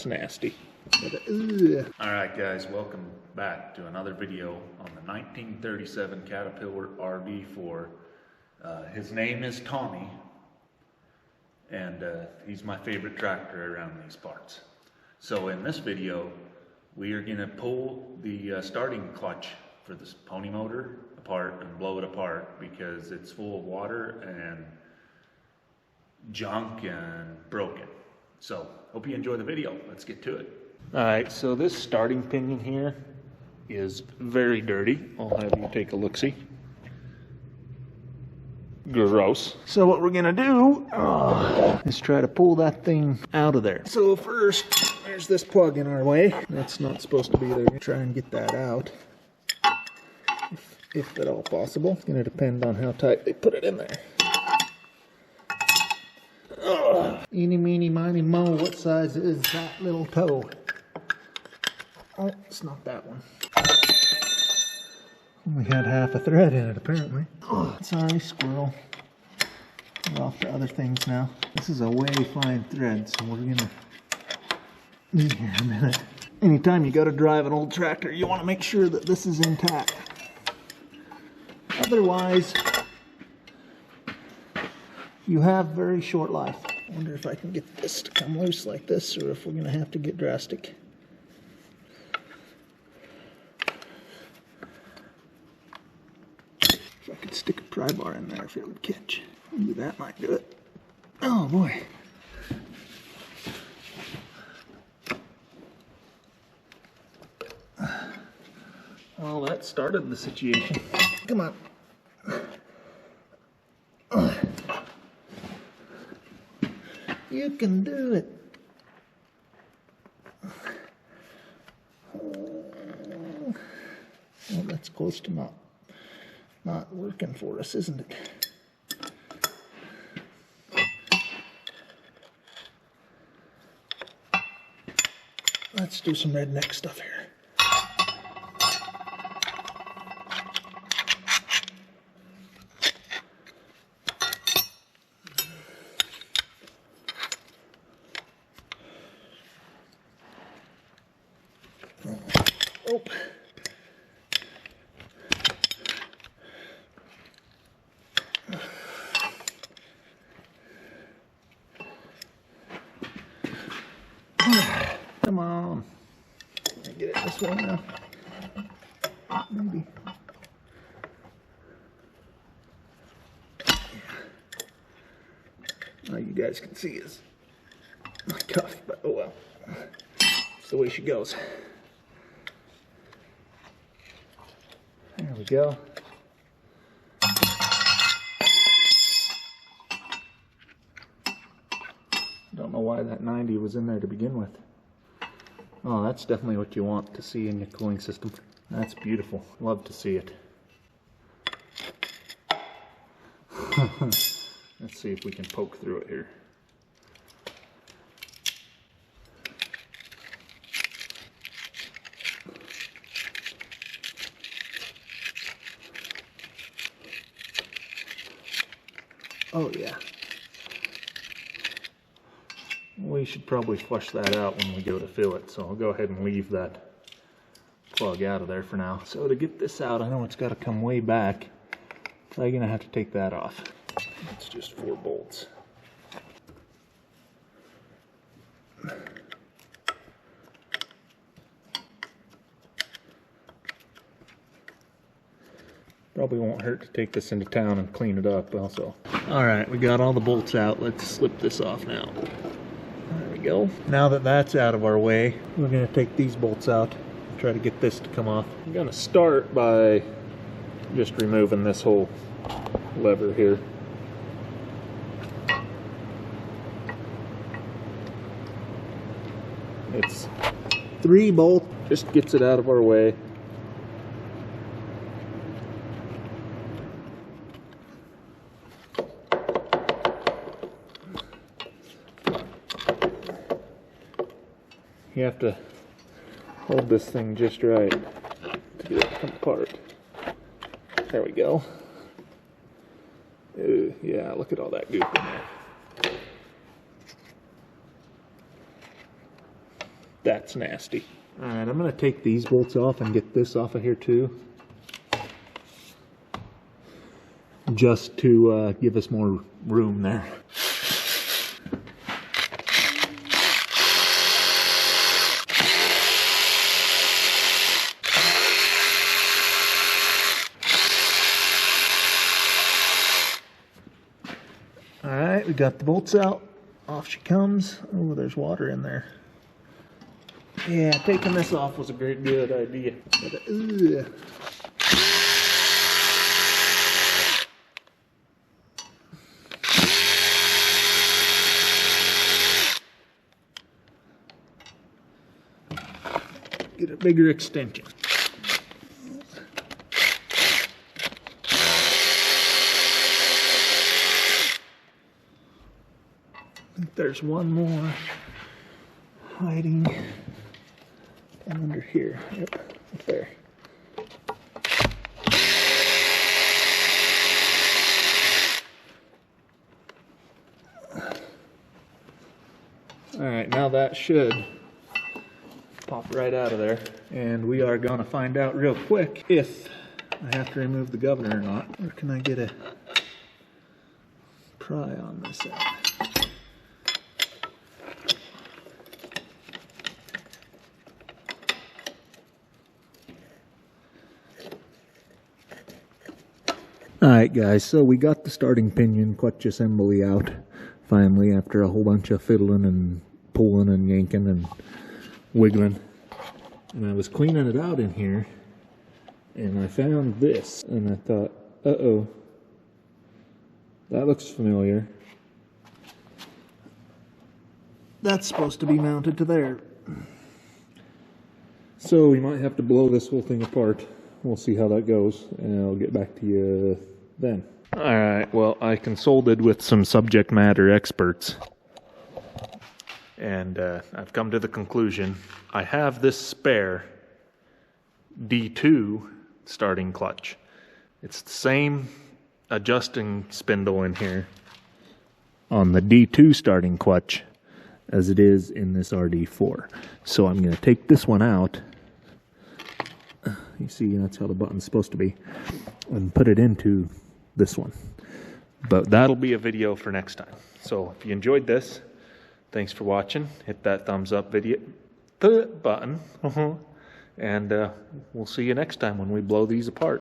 That's nasty. Alright guys, welcome back to another video on the 1937 Caterpillar RD4. His name is Tommy, and he's my favorite tractor around these parts. So in this video, we are going to pull the starting clutch for this pony motor apart and blow it apart because it's full of water and junk and broken. So hope you enjoy the video. Let's get to it. Alright, so this starting pinion here is very dirty. I'll have you take a look-see. Gross. So what we're gonna do is try to pull that thing out of there. So first, there's this plug in our way. That's not supposed to be there. Try and get that out, if at all possible. It's gonna depend on how tight they put it in there. Eeny, meeny, miny, mo, what size is that little toe? Oh, it's not that one. We had half a thread in it, apparently. Oh, sorry, squirrel. We're off to other things now. This is a way fine thread, so we're gonna need here in a minute. Anytime you gotta drive an old tractor, you wanna make sure that this is intact. Otherwise, you have very short life. I wonder if I can get this to come loose like this, or if we're gonna have to get drastic. If I could stick a pry bar in there, if it would catch. Maybe that might do it. Oh boy. Well, that started the situation. Come on. You can do it. Well, that's close to not working for us, isn't it? Let's do some redneck stuff here. Rope. Come on. Can I get it this way now? Maybe. All you guys can see is my cuff, but oh well. It's the way she goes. There we go. Don't know why that 90 was in there to begin with. Oh, that's definitely what you want to see in your cooling system. That's beautiful. Love to see it. Let's see if we can poke through it here. Oh yeah. We should probably flush that out when we go to fill it, so I'll go ahead and leave that plug out of there for now. So to get this out, I know it's got to come way back. Probably gonna have to take that off. It's just 4 bolts. Probably won't hurt to take this into town and clean it up also. Alright, we got all the bolts out. Let's slip this off now. There we go. Now that that's out of our way, we're going to take these bolts out and try to get this to come off. I'm going to start by just removing this whole lever here. It's 3 bolts, just gets it out of our way. You have to hold this thing just right to get it to come apart. There we go. Yeah, look at all that goop in there. That's nasty. All right, I'm gonna take these bolts off and get this off of here too. Just to give us more room there. All right, we got the bolts out. Off she comes. Oh, there's water in there. Yeah, taking this off was a good idea. But, get a bigger extension. I think there's one more hiding under here. Yep, up there. All right, now that should pop right out of there. And we are going to find out real quick if I have to remove the governor or not. Or can I get a pry on this end? Alright guys, so we got the starting pinion clutch assembly out finally after a whole bunch of fiddling and pulling and yanking and wiggling. And I was cleaning it out in here and I found this and I thought, uh-oh, that looks familiar. That's supposed to be mounted to there. So we might have to blow this whole thing apart. We'll see how that goes and I'll get back to you then. Alright, well, I consulted with some subject matter experts and I've come to the conclusion I have this spare D2 starting clutch. It's the same adjusting spindle in here on the D2 starting clutch as it is in this RD4. So I'm going to take this one out. You see, that's how the button's supposed to be, and put it into this one. But that'll be a video for next time. So if you enjoyed this, thanks for watching. Hit that thumbs up button. And we'll see you next time when we blow these apart.